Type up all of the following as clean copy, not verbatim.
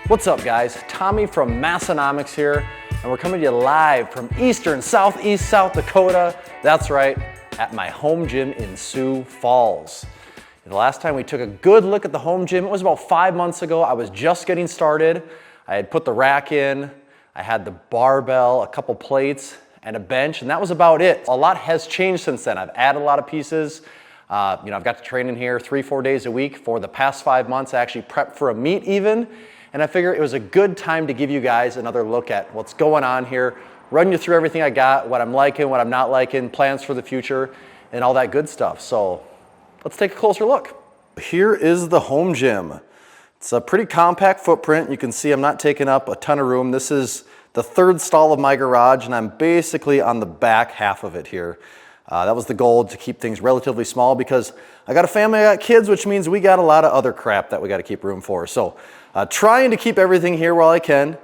What's up guys? Tommy from Massenomics here, and we're coming to you live from eastern southeast South Dakota. That's right, at my home gym in Sioux Falls. The last time we took a good look at the home gym, it was about 5 months ago. I was just getting started. I had put the rack in, I had the barbell, a couple plates, and a bench, and that was about it. A lot has changed since then. I've added a lot of pieces. I've got to train in here 3-4 days a week. For the past 5 months, I actually prepped for a meet even. And I figured it was a good time to give you guys another look at what's going on here, run you through everything I got, what I'm liking, what I'm not liking, plans for the future, and all that good stuff. So let's take a closer look. Here is the home gym. It's a pretty compact footprint. You can see I'm not taking up a ton of room. This is the third stall of my garage, and I'm basically on the back half of it here. That was the goal, to keep things relatively small, because I got a family, I got kids, which means we got a lot of other crap that we got to keep room for. So trying to keep everything here while I can.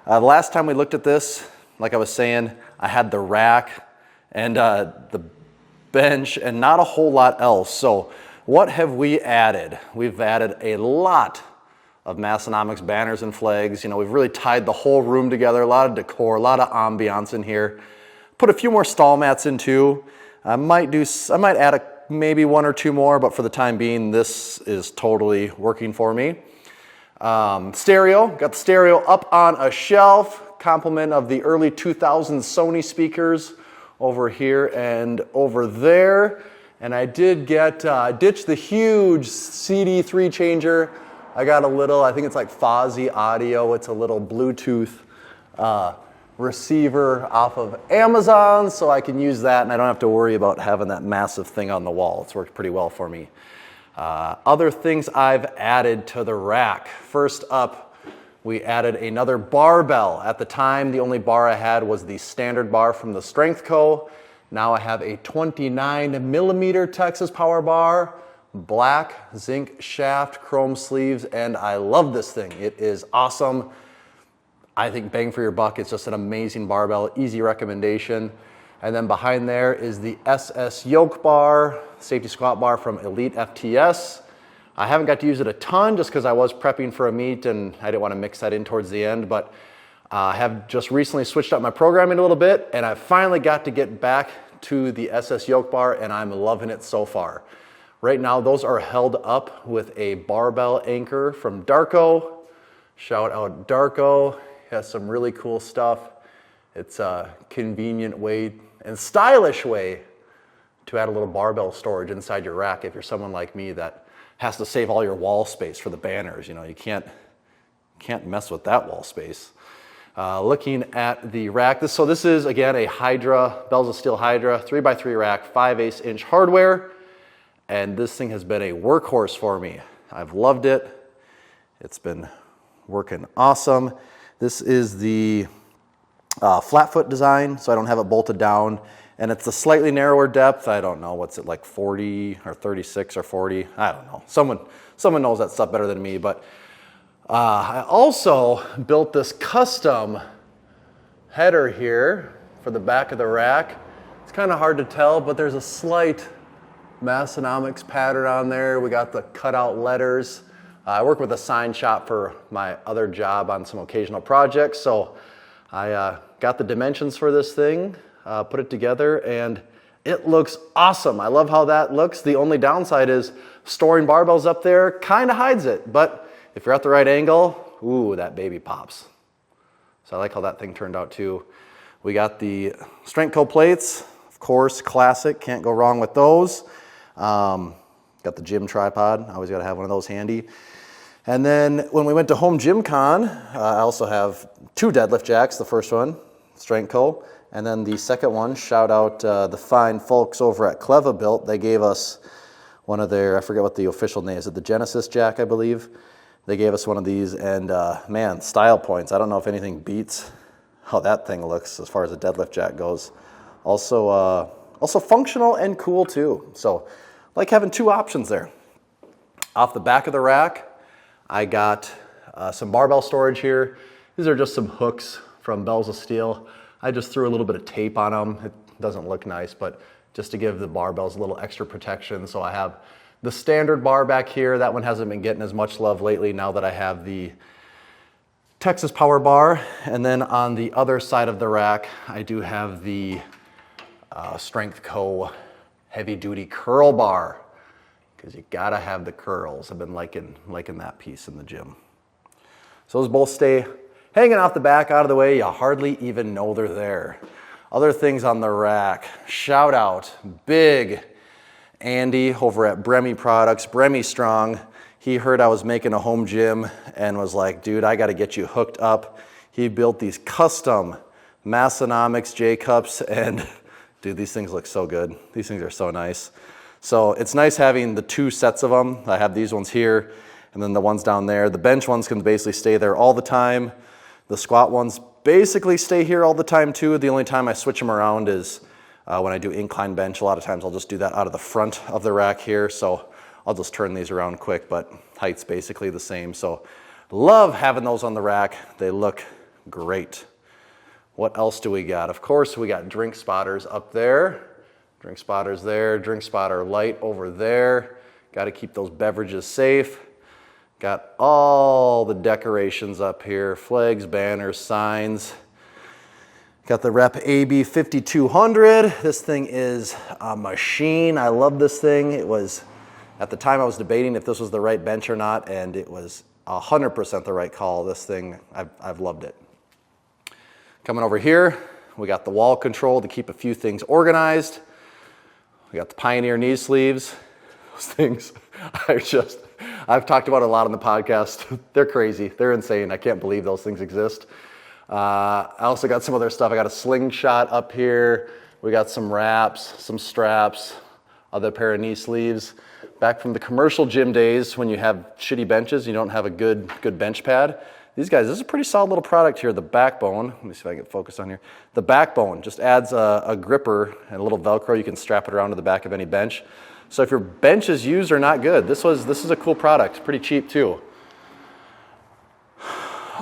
The last time we looked at this, like I was saying, I had the rack and the bench and not a whole lot else. So what have we added? We've added a lot of Massenomics banners and flags. You know, we've really tied the whole room together, a lot of decor, a lot of ambiance in here. Put a few more stall mats in too. I might add maybe 1 or 2 more, but for the time being, this is totally working for me. Stereo, got the stereo up on a shelf, complement of the early 2000s Sony speakers over here and over there. And I did get, ditched the huge CD 3 changer. I got a little, I think it's like Fozzy Audio. It's a little Bluetooth receiver off of Amazon, so I can use that and I don't have to worry about having that massive thing on the wall. It's worked pretty well for me. Other things I've added to the rack. First up, we added another barbell. At the time, the only bar I had was the standard bar from the Strength Co. Now I have a 29mm Texas power bar, black zinc shaft, chrome sleeves, and I love this thing. It is awesome. I think bang for your buck. It's just an amazing barbell, easy recommendation. And then behind there is the SS yoke bar, safety squat bar from Elite FTS. I haven't got to use it a ton just because I was prepping for a meet and I didn't want to mix that in towards the end, but I have just recently switched up my programming a little bit and I finally got to get back to the SS yoke bar and I'm loving it so far. Right now, those are held up with a barbell anchor from Darko. Shout out Darko. Has some really cool stuff. It's a convenient way and stylish way to add a little barbell storage inside your rack if you're someone like me that has to save all your wall space for the banners. You know, you can't mess with that wall space. Looking at the rack, this is again a Hydra, Bells of Steel Hydra 3x3 rack, 5/8" hardware, and this thing has been a workhorse for me. I've loved it. It's been working awesome. This is the flat foot design, so I don't have it bolted down. And it's a slightly narrower depth. I don't know, what's it like 40 or 36 or 40? I don't know. Someone knows that stuff better than me. But I also built this custom header here for the back of the rack. It's kind of hard to tell, but there's a slight Massenomics pattern on there. We got the cutout letters. I work with a sign shop for my other job on some occasional projects, so I got the dimensions for this thing, put it together, and it looks awesome. I love how that looks. The only downside is storing barbells up there kind of hides it, but if you're at the right angle, ooh, that baby pops. So I like how that thing turned out too. We got the Strength Co plates, of course, classic, can't go wrong with those. Got the gym tripod, always got to have one of those handy. And then when we went to Home Gym Con, I also have 2 deadlift jacks. The first one, Strength Co. And then the second one, shout out the fine folks over at Cleva Built. They gave us one of their, I forget what the official name is, the Genesis jack, I believe. They gave us one of these and man, style points. I don't know if anything beats how that thing looks as far as a deadlift jack goes. Also functional and cool too. So like having 2 options there. Off the back of the rack, I got some barbell storage here. These are just some hooks from Bells of Steel. I just threw a little bit of tape on them. It doesn't look nice, but just to give the barbells a little extra protection. So I have the standard bar back here. That one hasn't been getting as much love lately now that I have the Texas power bar, and then on the other side of the rack, I do have the Strength Co. heavy duty curl bar, because you gotta have the curls. I've been liking that piece in the gym. So those both stay hanging off the back, out of the way. You hardly even know they're there. Other things on the rack, shout out, big Andy over at Bremy Products, Bremy Strong. He heard I was making a home gym and was like, dude, I got to get you hooked up. He built these custom Massenomics J-cups, and dude, these things look so good. These things are so nice. So it's nice having the two sets of them. I have these ones here and then the ones down there. The bench ones can basically stay there all the time. The squat ones basically stay here all the time too. The only time I switch them around is when I do incline bench. A lot of times I'll just do that out of the front of the rack here. So I'll just turn these around quick, but height's basically the same. So love having those on the rack. They look great. What else do we got? Of course, we got drink spotters up there. Drink spotters there, drink spotter light over there. Got to keep those beverages safe. Got all the decorations up here, flags, banners, signs. Got the Rep AB 5200. This thing is a machine. I love this thing. It was, at the time I was debating if this was the right bench or not, and it was 100% the right call. This thing, I've loved it. Coming over here, we got the wall control to keep a few things organized. We got the Pioneer knee sleeves. Those things, I've talked about it a lot on the podcast. They're crazy. They're insane. I can't believe those things exist. I also got some other stuff. I got a slingshot up here. We got some wraps, some straps, other pair of knee sleeves. Back from the commercial gym days when you have shitty benches, you don't have a good bench pad. These guys, this is a pretty solid little product here. The backbone, let me see if I can focus on here. The backbone just adds a gripper and a little Velcro. You can strap it around to the back of any bench. So if your benches used are not good, this is a cool product. Pretty cheap too.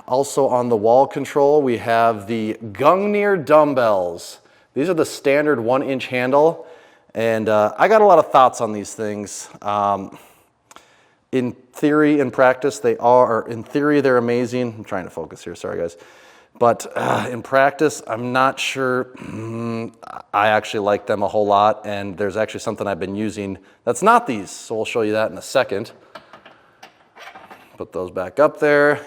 Also on the wall control, we have the Gungnir dumbbells. These are the standard 1-inch handle, and I got a lot of thoughts on these things. In theory, in practice, in theory, they're amazing. I'm trying to focus here, sorry guys. But in practice, I'm not sure. I actually like them a whole lot, and there's actually something I've been using that's not these, so we'll show you that in a second. Put those back up there.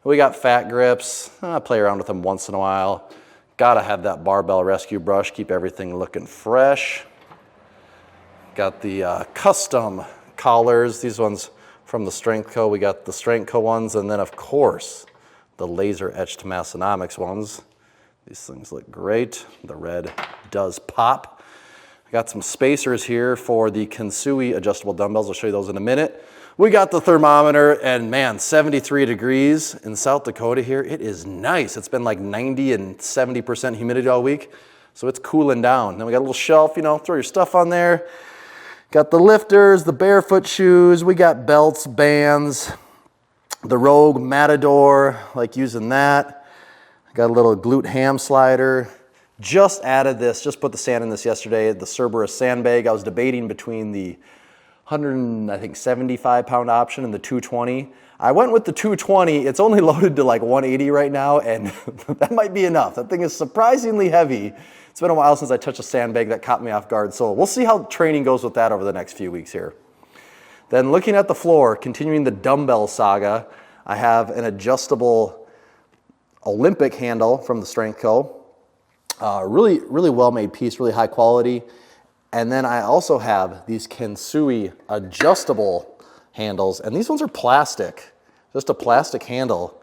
We got fat grips. I play around with them once in a while. Gotta have that barbell rescue brush, keep everything looking fresh. Got the custom collars. These ones from the Strength Co. We got the Strength Co. ones, and then of course, the laser etched Massenomics ones. These things look great. The red does pop. I got some spacers here for the Kensui adjustable dumbbells. I'll show you those in a minute. We got the thermometer, and man, 73 degrees in South Dakota here. It is nice. It's been like 90 and 70% humidity all week, so it's cooling down. Then we got a little shelf, you know, throw your stuff on there. Got the lifters, the barefoot shoes. We got belts, bands, the Rogue Matador, like using that. Got a little glute ham slider. Just added this, just put the sand in this yesterday, the Cerberus sandbag. I was debating between the 175 pound option and the 220. I went with the 220. It's only loaded to like 180 right now, and that might be enough. That thing is surprisingly heavy. It's been a while since I touched a sandbag. That caught me off guard, so we'll see how training goes with that over the next few weeks here. Then looking at the floor, continuing the dumbbell saga, I have an adjustable Olympic handle from the Strength Co. Really well-made piece, really high quality. And then I also have these Kensui adjustable handles, and these ones are plastic, just a plastic handle.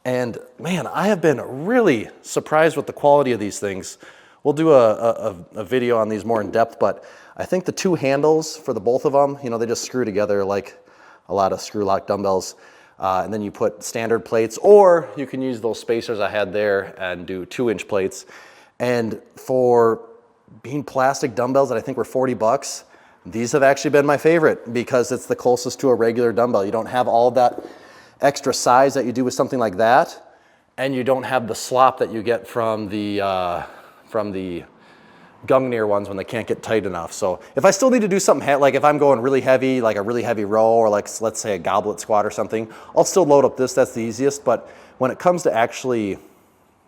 And man, I have been really surprised with the quality of these things. We'll do a video on these more in depth, but I think the two handles for the both of them, you know, they just screw together like a lot of screw lock dumbbells. And then you put standard plates, or you can use those spacers I had there and do 2-inch plates. And for being plastic dumbbells that I think were 40 bucks, these have actually been my favorite because it's the closest to a regular dumbbell. You don't have all that extra size that you do with something like that, and you don't have the slop that you get from the Gungnir ones when they can't get tight enough. So if I still need to do something, like if I'm going really heavy, like a really heavy row, or like let's say a goblet squat or something, I'll still load up this, that's the easiest. But when it comes to actually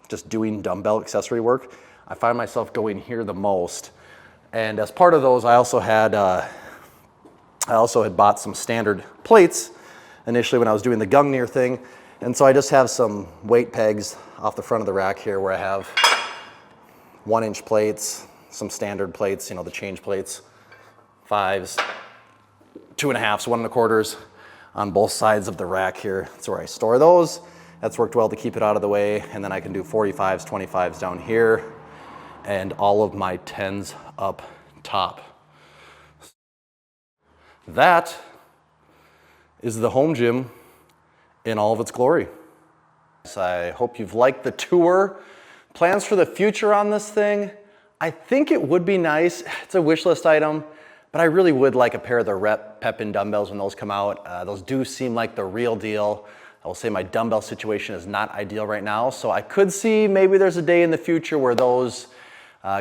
just doing dumbbell accessory work, I find myself going here the most. And as part of those, I also had bought some standard plates initially when I was doing the Gungnir thing. And so I just have some weight pegs off the front of the rack here where I have 1-inch plates, some standard plates, you know, the change plates, 5s, 2.5s, 1 1/4s on both sides of the rack here. That's where I store those. That's worked well to keep it out of the way. And then I can do 45s, 25s down here, and all of my 10s up top. That is the home gym in all of its glory. So I hope you've liked the tour. Plans for the future on this thing? I think it would be nice. It's a wish list item, but I really would like a pair of the Rep Pep-In dumbbells when those come out. Those do seem like the real deal. I will say my dumbbell situation is not ideal right now, so I could see maybe there's a day in the future where those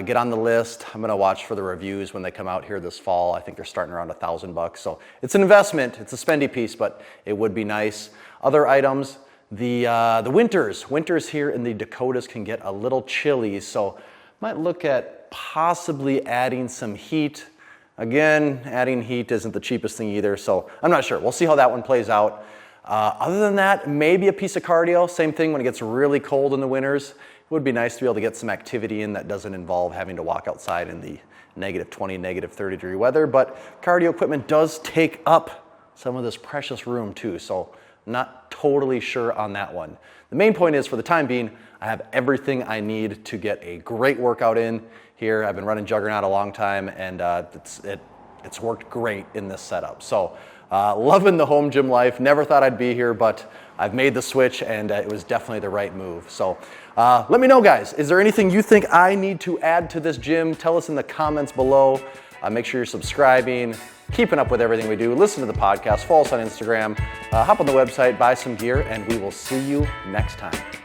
get on the list. I'm gonna watch for the reviews when they come out here this fall. I think they're starting around $1,000, so it's an investment. It's a spendy piece, but it would be nice. Other items, the winters here in the Dakotas can get a little chilly, so might look at possibly adding some heat. Again, adding heat isn't the cheapest thing either, so I'm not sure. We'll see how that one plays out. Other than that, maybe a piece of cardio. Same thing when it gets really cold in the winters. It would be nice to be able to get some activity in that doesn't involve having to walk outside in the -20, -30 degree weather, but cardio equipment does take up some of this precious room too, so not totally sure on that one. The main point is, for the time being, I have everything I need to get a great workout in here. I've been running Juggernaut a long time, and it's worked great in this setup. So loving the home gym life. Never thought I'd be here, but I've made the switch, and it was definitely the right move. So let me know, guys. Is there anything you think I need to add to this gym? Tell us in the comments below. Make sure you're subscribing, keeping up with everything we do. Listen to the podcast, follow us on Instagram, hop on the website, buy some gear, and we will see you next time.